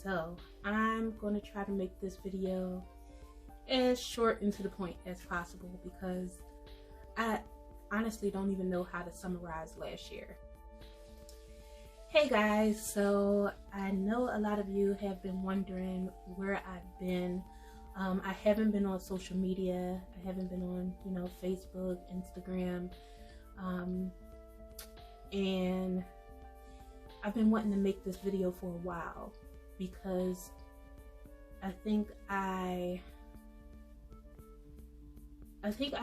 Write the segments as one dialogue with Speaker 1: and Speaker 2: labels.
Speaker 1: So I'm going to try to make this video as short and to the point as possible because I honestly don't even know how to summarize last year. Hey guys, so I know a lot of you have been wondering where I've been. I haven't been on social media. I haven't been on, Facebook, Instagram, and I've been wanting to make this video for a while because I think I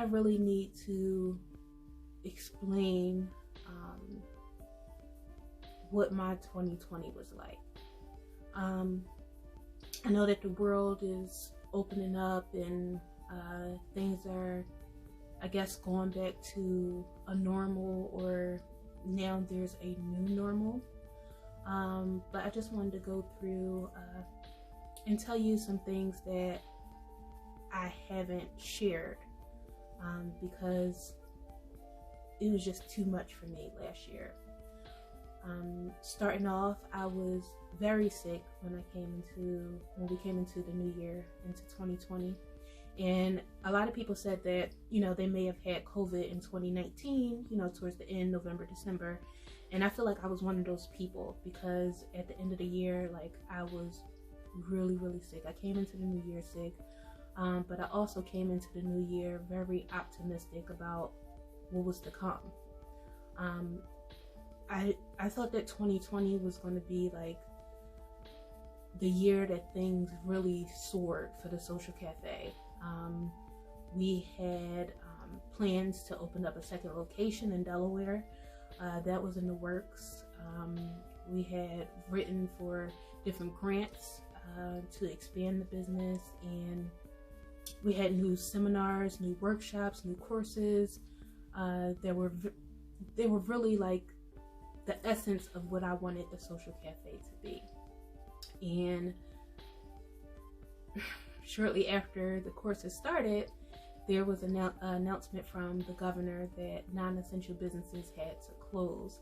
Speaker 1: really need to explain what my 2020 was like. I know that the world is opening up and things are, I guess, going back to a normal, or now there's a new normal. But I just wanted to go through and tell you some things that I haven't shared because it was just too much for me last year. Starting off, I was very sick when we came into the new year, into 2020. And a lot of people said that, they may have had COVID in 2019, towards the end, November, December. And I feel like I was one of those people because at the end of the year, I was really, really sick. I came into the new year sick, but I also came into the new year very optimistic about what was to come. I thought that 2020 was going to be the year that things really soared for the Social Cafe. We had plans to open up a second location in Delaware. That was in the works. We had written for different grants to expand the business, and we had new seminars, new workshops, new courses. They were really the essence of what I wanted the Social Cafe to be. And shortly after the courses started, there was an announcement from the governor that non-essential businesses had to close,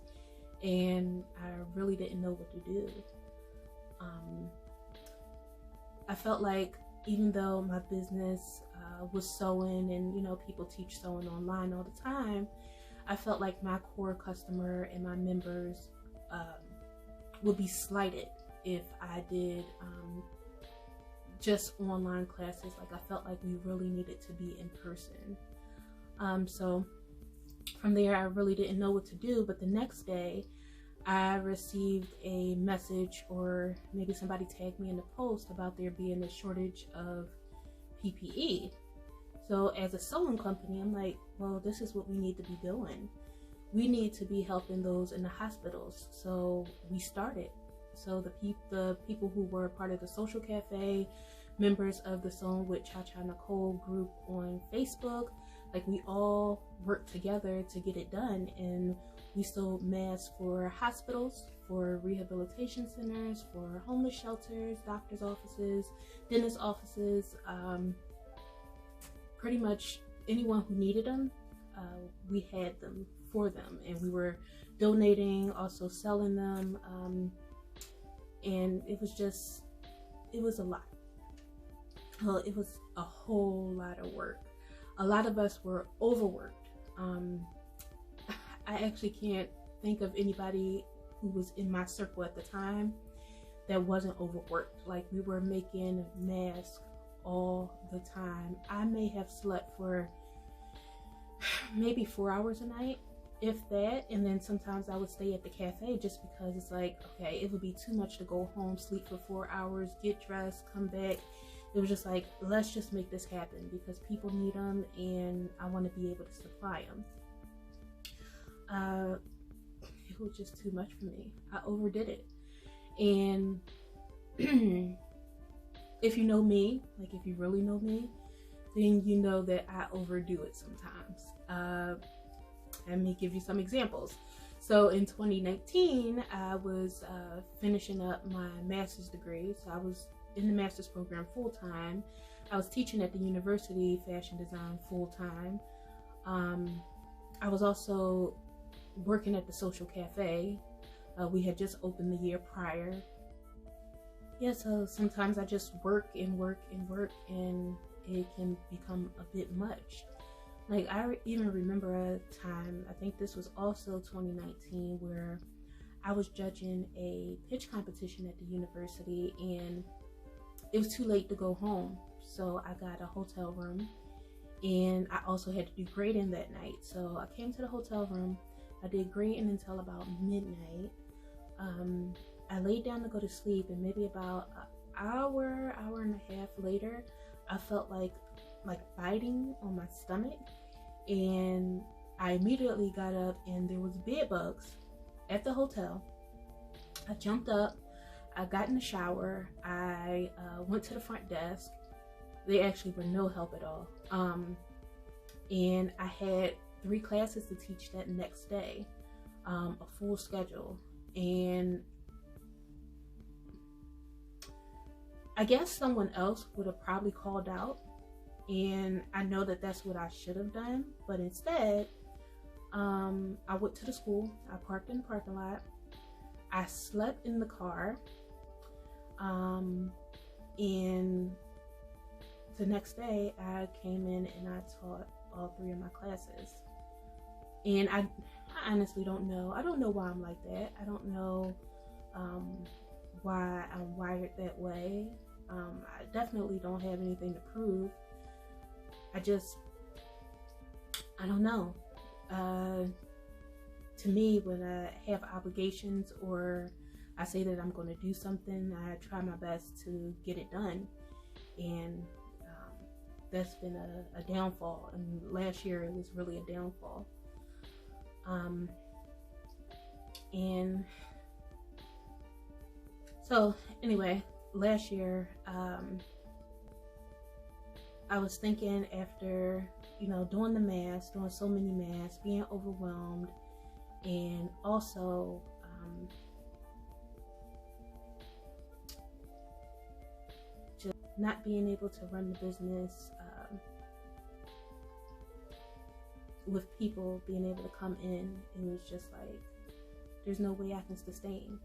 Speaker 1: and I really didn't know what to do. I felt like even though my business was sewing, and people teach sewing online all the time, I felt like my core customer and my members would be slighted if I did just online classes. I felt like we really needed to be in person. So from there, I really didn't know what to do. But the next day, I received a message, or maybe somebody tagged me in the post about there being a shortage of PPE. So as a sewing company, I'm like, well, this is what we need to be doing. We need to be helping those in the hospitals. So we started. So the people who were part of the Social Cafe, members of the Sewing with Cha-Cha Nicole group on Facebook, we all worked together to get it done. And we sold masks for hospitals, for rehabilitation centers, for homeless shelters, doctor's offices, dentist offices, pretty much anyone who needed them, we had them for them, and we were donating, also selling them, and it was a lot. Well, it was a whole lot of work. A lot of us were overworked. I actually can't think of anybody who was in my circle at the time that wasn't overworked. We were making masks all the time. I may have slept for maybe 4 hours a night, if that, and then sometimes I would stay at the cafe just because it's okay, it would be too much to go home, sleep for 4 hours, get dressed, come back. It was just let's just make this happen because people need them and I want to be able to supply them. It was just too much for me. I overdid it. And if you know me, if you really know me, then you know that I overdo it sometimes. Let me give you some examples. So in 2019, I was finishing up my master's degree. So I was in the master's program full-time. I was teaching at the university, fashion design, full-time. I was also working at the Social Cafe. We had just opened the year prior. Yeah, so sometimes I just work and work and work, and it can become a bit much. Like, I even remember a time, I think this was also 2019, where I was judging a pitch competition at the university, and it was too late to go home. So I got a hotel room, and I also had to do grading that night. So I came to the hotel room, I did grading until about midnight. I laid down to go to sleep, and maybe about an hour and a half later, I felt like biting on my stomach, and I immediately got up, and there was bed bugs at the hotel. I jumped up, I got in the shower, I went to the front desk. They actually were no help at all. And I had 3 classes to teach that next day, a full schedule. And I guess someone else would have probably called out, and I know that that's what I should have done, but instead, I went to the school, I parked in the parking lot, I slept in the car, and the next day I came in and I taught all 3 of my classes. And I honestly don't know. I don't know why I'm like that. I don't know why I'm wired that way. I definitely don't have anything to prove. I don't know. To me, when I have obligations or I say that I'm going to do something, I try my best to get it done. And that's been a downfall. And last year it was really a downfall. And so anyway, last year, I was thinking after, doing the mass, doing so many masks, being overwhelmed, and also just not being able to run the business with people being able to come in. It was just like, there's no way I can sustain.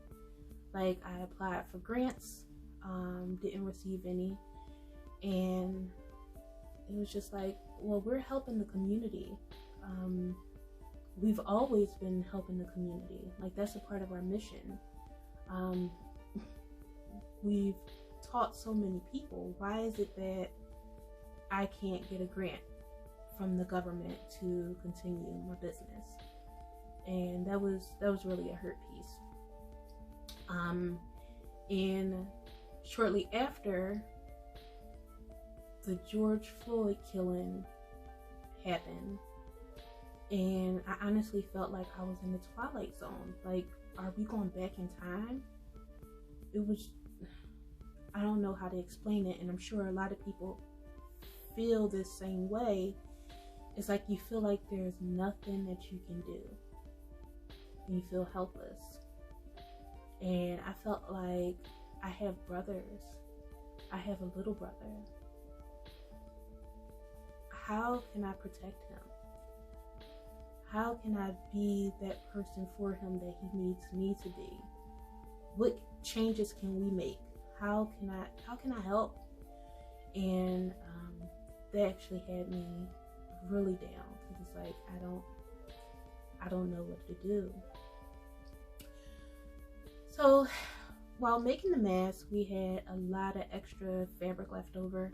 Speaker 1: Like, I applied for grants, didn't receive any, and it was just like, well, we're helping the community. We've always been helping the community. Like, that's a part of our mission. We've taught so many people. Why is it that I can't get a grant from the government to continue my business? And that was really a hurt piece. And shortly after the George Floyd killing happened, and I honestly felt like I was in the twilight zone. Like, are we going back in time? It was, I don't know how to explain it, and I'm sure a lot of people feel this same way. It's like you feel like there's nothing that you can do, and you feel helpless. And I felt like I have brothers. I have a little brother. How can I protect him? How can I be that person for him that he needs me to be? What changes can we make? How can I help? And that actually had me really down, because it's like I don't know what to do. So while making the mask, we had a lot of extra fabric left over.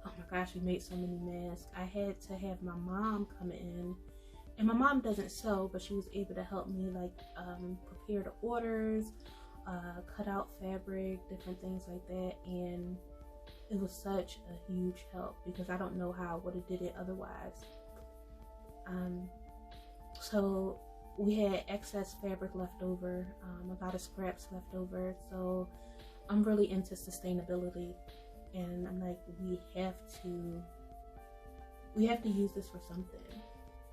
Speaker 1: Oh my gosh, we made so many masks. I had to have my mom come in, and my mom doesn't sew, but she was able to help me, like, prepare the orders, cut out fabric, different things like that. And it was such a huge help, because I don't know how I would have did it otherwise. So we had excess fabric left over, a lot of scraps left over. So I'm really into sustainability, and I'm like, we have to use this for something.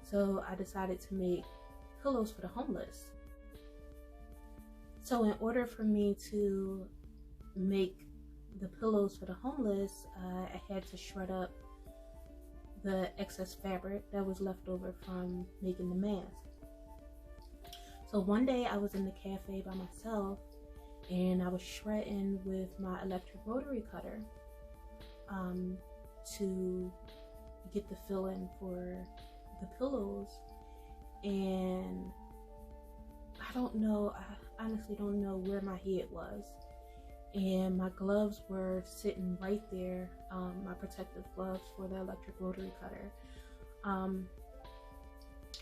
Speaker 1: So I decided to make pillows for the homeless. So in order for me to make the pillows for the homeless, I had to shred up the excess fabric that was left over from making the mask. So one day I was in the cafe by myself, and I was shredding with my electric rotary cutter to get the filling for the pillows. And I don't know, I honestly don't know where my head was. And my gloves were sitting right there, my protective gloves for the electric rotary cutter.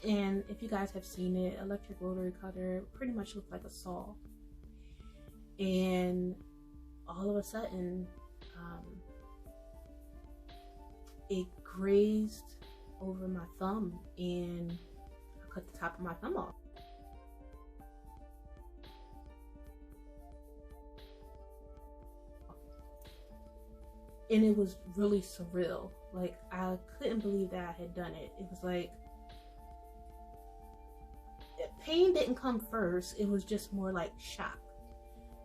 Speaker 1: And if you guys have seen it, electric rotary cutter pretty much looks like a saw. And all of a sudden, it grazed over my thumb, and I cut the top of my thumb off. And it was really surreal. Like, I couldn't believe that I had done it. It was like, pain didn't come first. It was just more like shock.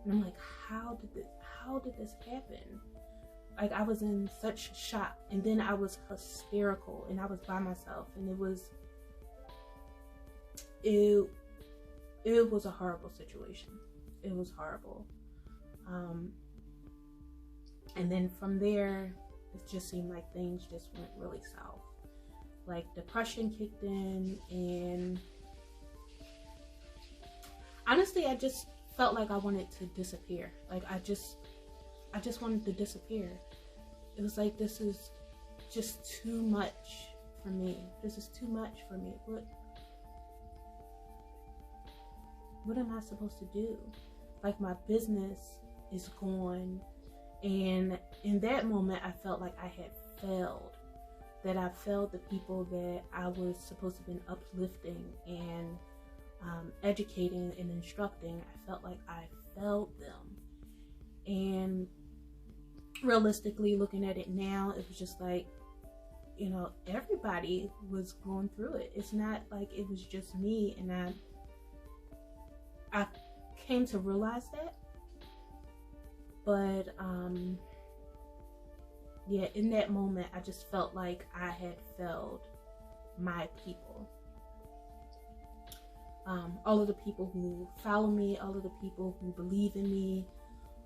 Speaker 1: And I'm like, how did this happen? Like, I was in such shock, and then I was hysterical, and I was by myself, and it was a horrible situation. It was horrible. And then from there, it just seemed like things just went really south. Like, depression kicked in, and honestly, I just felt like I wanted to disappear. Like, I just wanted to disappear. It was like, this is just too much for me. This is too much for me. What am I supposed to do? Like, my business is gone. And in that moment, I felt like I had failed. That I failed the people that I was supposed to have been uplifting and educating and instructing. I felt like I failed them. And realistically, looking at it now, it was just like, you know, everybody was going through it. It's not like it was just me. And I came to realize that. But yeah, in that moment, I just felt like I had failed my people. All of the people who follow me, all of the people who believe in me,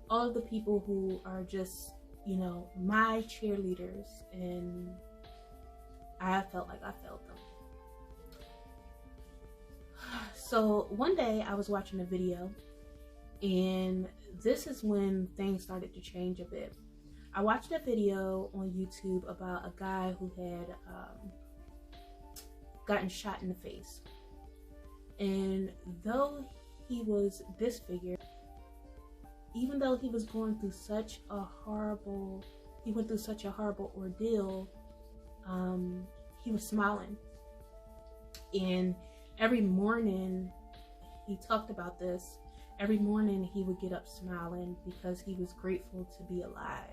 Speaker 1: all of the people who are just, you know, my cheerleaders, and I felt like I failed them. So one day I was watching a video, and this is when things started to change a bit. I watched a video on YouTube about a guy who had gotten shot in the face. And though he was disfigured, even though he was going through such a horrible, ordeal, he was smiling. And every morning, he talked about this, every morning he would get up smiling because he was grateful to be alive.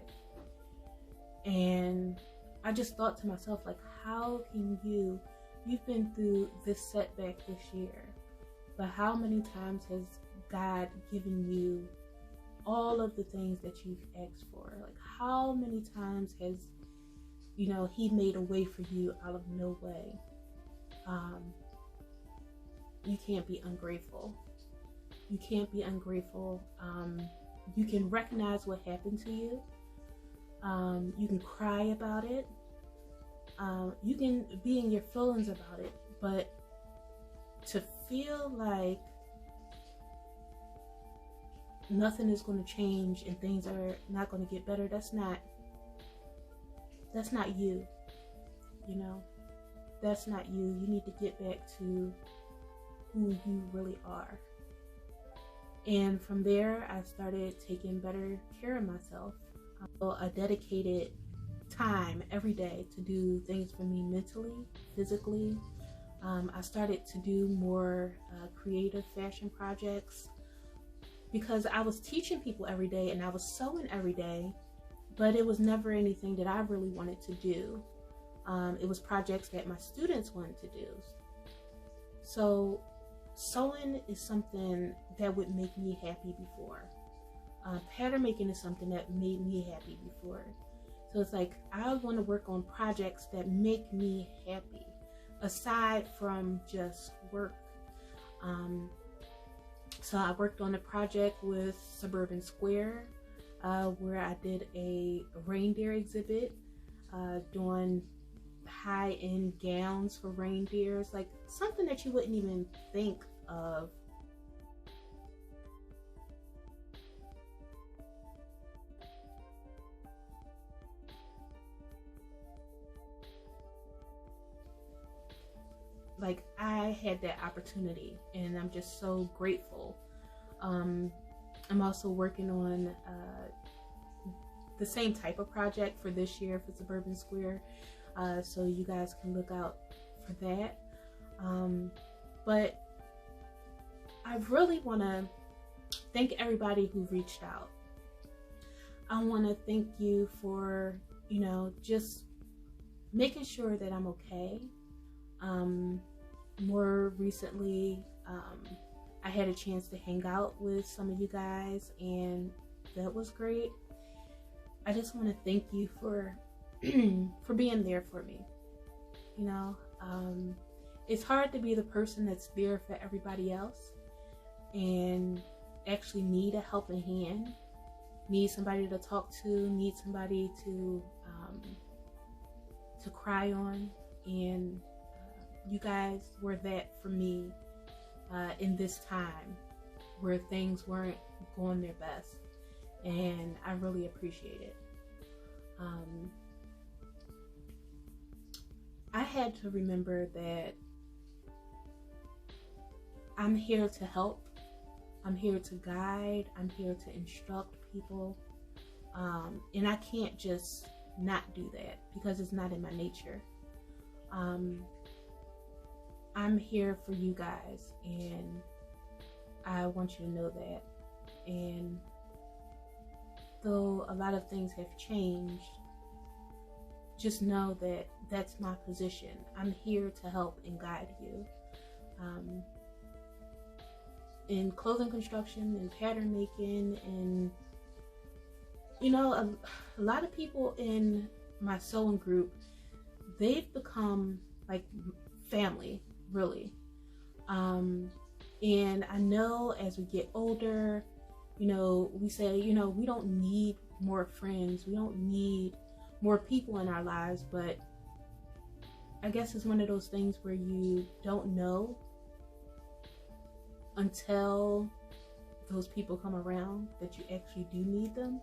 Speaker 1: And I just thought to myself, like, how can you've been through this setback this year, but how many times has God given you all of the things that you've asked for? Like, how many times has, you know, he made a way for you out of no way? You can't be ungrateful. You can't be ungrateful. You can recognize what happened to you. You can cry about it. You can be in your feelings about it, but to feel like nothing is going to change and things are not going to get better, that's not you. You know, that's not you. You need to get back to who you really are. And from there, I started taking better care of myself. I dedicated time every day to do things for me mentally, physically. I started to do more creative fashion projects because I was teaching people every day and I was sewing every day, but it was never anything that I really wanted to do. It was projects that my students wanted to do. So sewing is something that would make me happy before. Pattern making is something that made me happy before. So it's like, I want to work on projects that make me happy, aside from just work. So I worked on a project with Suburban Square, where I did a reindeer exhibit, doing high-end gowns for reindeers, like something that you wouldn't even think of. Like, I had that opportunity, and I'm just so grateful. I'm also working on the same type of project for this year for Suburban Square, so you guys can look out for that. But I really want to thank everybody who reached out. I want to thank you for, you know, just making sure that I'm okay. More recently, I had a chance to hang out with some of you guys, and that was great. I just want to thank you for for being there for me. You know, it's hard to be the person that's there for everybody else and actually need a helping hand, need somebody to talk to, need somebody to cry on, and you guys were that for me in this time where things weren't going their best, and I really appreciate it. I had to remember that I'm here to help, I'm here to guide, I'm here to instruct people, and I can't just not do that because it's not in my nature. I'm here for you guys, and I want you to know that. And though a lot of things have changed, just know that that's my position. I'm here to help and guide you. In clothing construction and pattern making, and you know, a lot of people in my sewing group, they've become like family, really. And I know as we get older, you know, we say, you know, we don't need more friends, we don't need more people in our lives, but I guess it's one of those things where you don't know until those people come around that you actually do need them.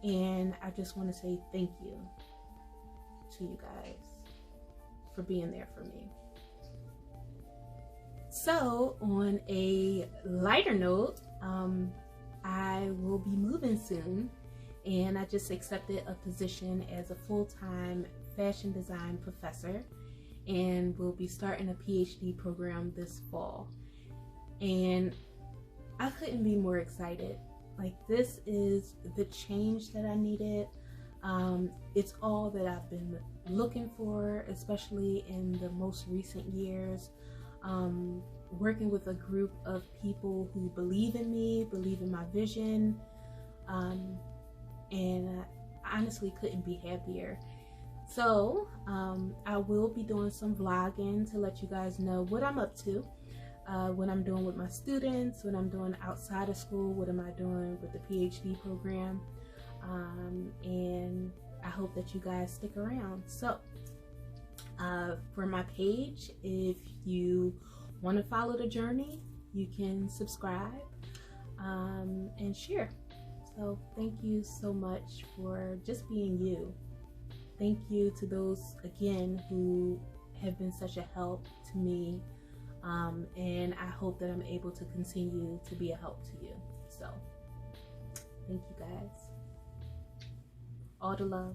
Speaker 1: And I just want to say thank you to you guys for being there for me. So on a lighter note, I will be moving soon, and I just accepted a position as a full-time fashion design professor, and will be starting a PhD program this fall. And I couldn't be more excited. Like, this is the change that I needed. It's all that I've been looking for, especially in the most recent years. Working with a group of people who believe in me, believe in my vision, and I honestly couldn't be happier. So I will be doing some vlogging to let you guys know what I'm up to, what I'm doing with my students, what I'm doing outside of school, what am I doing with the PhD program, and I hope that you guys stick around. So for my page, if you want to follow the journey, you can subscribe and share. So thank you so much for just being you. Thank you to those, again, who have been such a help to me, and I hope that I'm able to continue to be a help to you. So thank you guys. All the love.